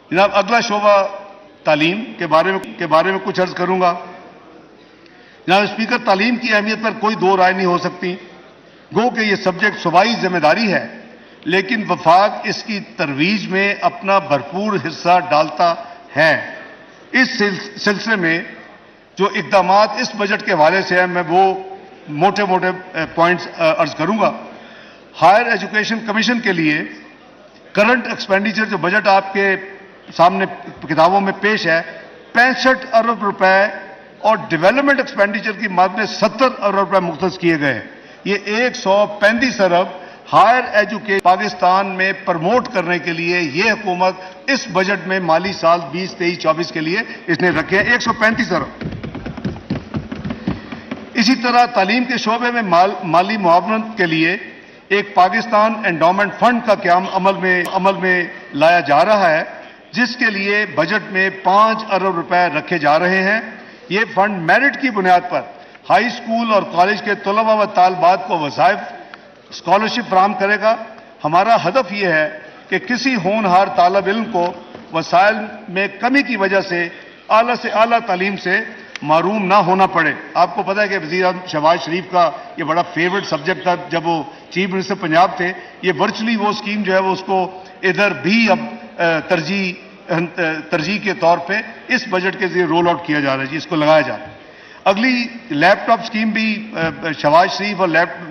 जनाब, अगला शोबा तालीम के बारे में कुछ अर्ज करूंगा। जनाब स्पीकर, तालीम की अहमियत पर कोई दो राय नहीं हो सकती। गो कि यह सब्जेक्ट सूबाई जिम्मेदारी है, लेकिन वफाक इसकी तरवीज में अपना भरपूर हिस्सा डालता है। इस सिलसिले में जो इकदामात इस बजट के हवाले से हैं, मैं वो मोटे मोटे पॉइंट्स अर्ज करूंगा। हायर एजुकेशन कमीशन के लिए करंट एक्सपेंडिचर जो बजट आपके सामने किताबों में पेश है, 65 अरब रुपए और डेवलपमेंट एक्सपेंडिचर की मद में 70 अरब रुपए मुख्तस किए गए। ये 135 अरब हायर एजुकेशन पाकिस्तान में प्रमोट करने के लिए ये हुकूमत इस बजट में माली साल 2023-24 के लिए इसने रखे हैं 135 अरब। इसी तरह तालीम के शोबे में माली मुआवनत के लिए एक पाकिस्तान एंडोमेंट फंड का क्याम अमल में लाया जा रहा है, जिसके लिए बजट में 5 अरब रुपए रखे जा रहे हैं। ये फंड मेरिट की बुनियाद पर हाई स्कूल और कॉलेज के तलबा व तालबात को वज़ाइफ स्कॉलरशिप फराहम करेगा। हमारा हदफ यह है कि किसी होनहार तालब इल्म को वसाइल में कमी की वजह से आला तालीम से महरूम ना होना पड़े। आपको पता है कि वज़ीर आज़म शहबाज शरीफ का ये बड़ा फेवरेट सब्जेक्ट था जब वो चीफ मिनिस्टर पंजाब थे। ये वर्चुअली वो स्कीम जो है वो उसको इधर भी अब तरजीह के तौर पे इस बजट के जरिए रोल आउट किया जा रहा है जी, इसको लगाया जा रहा है। अगली लैपटॉप स्कीम भी शहबाज शरीफ और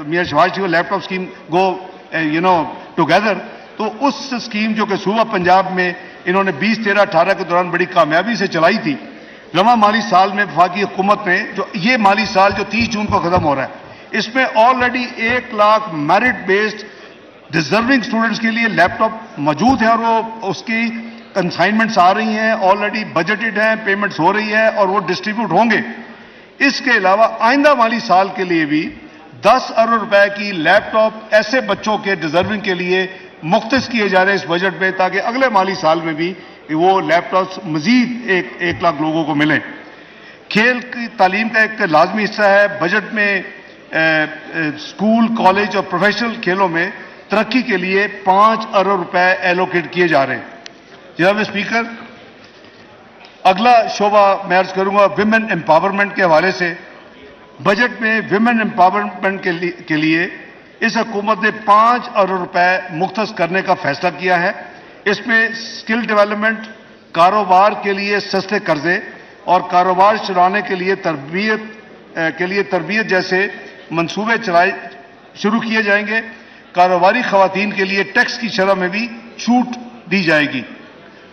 मियां शहबाज शरीफ और लैपटॉप स्कीम गो टुगेदर। तो उस स्कीम जो कि सूबा पंजाब में इन्होंने 2013-18 के दौरान बड़ी कामयाबी से चलाई थी, रवा माली साल में वफाकी हुकूमत ने जो ये माली साल जो 30 जून को खत्म हो रहा है, इसमें already 1 lakh merit based deserving students के लिए लैपटॉप मौजूद है और वो उसकी कंसाइनमेंट्स आ रही हैं, ऑलरेडी बजटेड हैं, पेमेंट्स हो रही है और वो डिस्ट्रीब्यूट होंगे। इसके अलावा आइंदा माली साल के लिए भी 10 अरब रुपए की लैपटॉप ऐसे बच्चों के डिजर्विंग के लिए मुख्तस किए जा रहे हैं इस बजट में, ताकि अगले माली साल में भी वो लैपटॉप्स मजीद 1 लाख लोगों को मिलें। खेल की तालीम का एक लाजमी हिस्सा है। बजट में स्कूल, कॉलेज और प्रोफेशनल खेलों में तरक्की के लिए 5 अरब रुपए एलोकेट किए जा रहे हैं। जनाब स्पीकर, अगला शोबा मैं अर्ज करूंगा विमेन एम्पावरमेंट के हवाले से। बजट में विमेन एम्पावरमेंट के लिए इस हुकूमत ने 5 अरब रुपए मुख्तस करने का फैसला किया है। इसमें स्किल डेवलपमेंट, कारोबार के लिए सस्ते कर्जे और कारोबार चलाने के लिए तरबियत जैसे मंसूबे शुरू किए जाएंगे। कारोबारी खवातीन के लिए टैक्स की शरह में भी छूट दी जाएगी।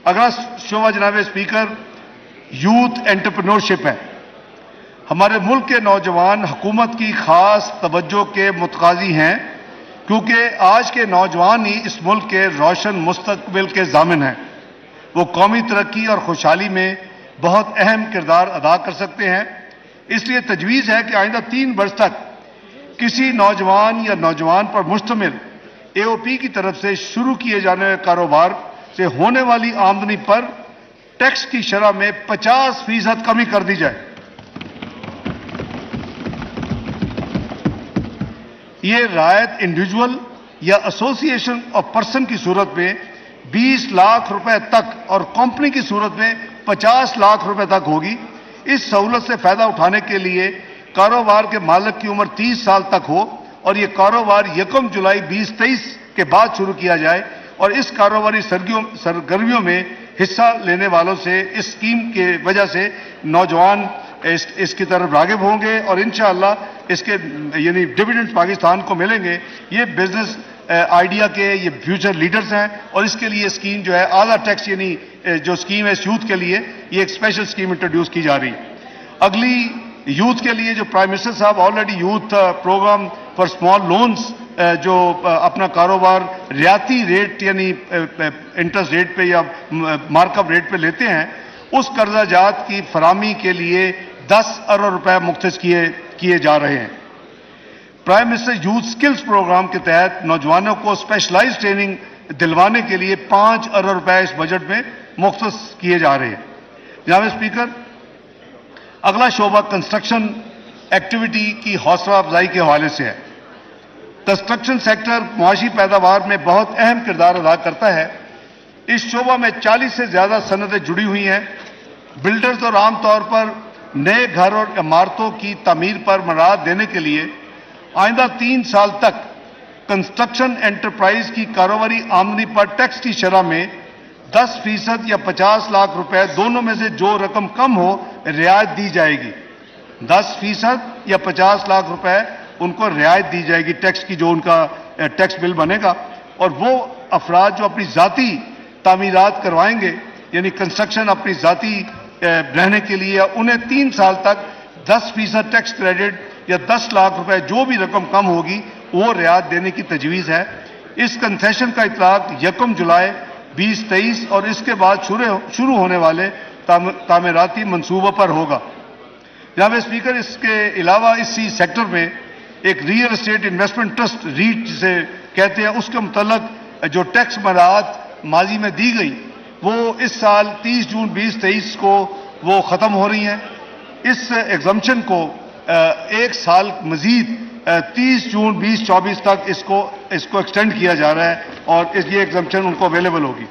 अगला शोबा जनाब स्पीकर यूथ एंटरप्रेन्योरशिप है। हमारे मुल्क के नौजवान हुकूमत की खास तवज्जो के मुतकाजी हैं, क्योंकि आज के नौजवान ही इस मुल्क के रोशन मुस्तकबिल के ज़ामिन हैं। वो कौमी तरक्की और खुशहाली में बहुत अहम किरदार अदा कर सकते हैं। इसलिए तजवीज़ है कि आइंदा 3 वर्ष तक किसी नौजवान या नौजवान पर मुश्तमिल AOP की तरफ से शुरू किए जाने वाले कारोबार से होने वाली आमदनी पर टैक्स की शरह में 50% कमी कर दी जाए। ये रायत इंडिविजुअल या एसोसिएशन और पर्सन की सूरत में 20 लाख रुपए तक और कंपनी की सूरत में 50 लाख रुपए तक होगी। इस सहूलत से फायदा उठाने के लिए कारोबार के मालिक की उम्र 30 साल तक हो और ये कारोबार 1 जुलाई 2023 के बाद शुरू किया जाए और इस कारोबारी सरगर्मियों में हिस्सा लेने वालों से इस स्कीम के वजह से नौजवान इसकी तरफ रागिब होंगे और इंशाअल्लाह इसके यानी डिविडेंड्स पाकिस्तान को मिलेंगे। ये बिजनेस आइडिया के ये फ्यूचर लीडर्स हैं और इसके लिए स्कीम जो है आला टैक्स यानी जो स्कीम है यूथ के लिए ये एक स्पेशल स्कीम इंट्रोड्यूस की जा रही है। अगली यूथ के लिए जो प्राइम मिनिस्टर साहब already youth programme for small loans जो अपना कारोबार रियाती रेट यानी इंटरेस्ट रेट पे या मार्कअप रेट पे लेते हैं, उस कर्जा जात की फरामी के लिए 10 अरब रुपए मुख्तस किए जा रहे हैं। Prime minister youth skills program के तहत नौजवानों को स्पेशलाइज्ड ट्रेनिंग دلوانے کے لیے 5 ارب روپے اس بجٹ میں مختص کیے جا رہے ہیں. جناب اسپیکر، اگلا شعبہ کنسٹرکشن ایکٹیویٹی کی حوصلہ افزائی کے حوالے سے ہے. کنسٹرکشن سیکٹر معاشی پیداوار میں بہت اہم کردار ادا کرتا ہے. اس شعبہ میں 40 سے زیادہ صنعتیں جڑی ہوئی ہیں. بلڈرز اور عام طور پر نئے گھر اور عمارتوں کی تعمیر پر مراعات دینے کے لیے آئندہ 3 سال تک کنسٹرکشن انٹرپرائز کی کاروباری آمدنی پر ٹیکس کی شرح میں 10% یا 50 لاکھ روپے دونوں میں سے جو رقم کم ہو رعایت دی جائے گی. 10% یا 50 لاکھ روپے ان کو رعایت دی جائے گی ٹیکس کی، جو ان کا ٹیکس بل بنے گا. اور وہ افراد جو اپنی ذاتی تعمیرات کروائیں گے، یعنی کنسٹرکشن اپنی ذاتی رہنے کے لیے، انہیں 3 سال تک 10% ٹیکس کریڈٹ یا 10 لاکھ روپے جو بھی رقم کم ہوگی وہ رعایت دینے کی تجویز ہے. اس کنسیشن کا اطلاق 1 جولائی 2023 اور اس کے بعد شروع ہونے والے تعمیراتی منصوبوں پر ہوگا. جناب اسپیکر، اس کے علاوہ اسی سیکٹر میں ایک real estate investment trust rate جسے کہتے ہیں، اس کے متعلق جو ٹیکس مراعات ماضی میں دی گئی وہ اس سال 30 جون 2023 کو وہ ختم ہو رہی ہیں. اس ایگزمپشن کو 1 سال مزید 30 جون 2024 تک اس کو ایکسٹینڈ کیا جا رہا ہے اور یہ ایگزمپشن ان کو اویلیبل ہوگی.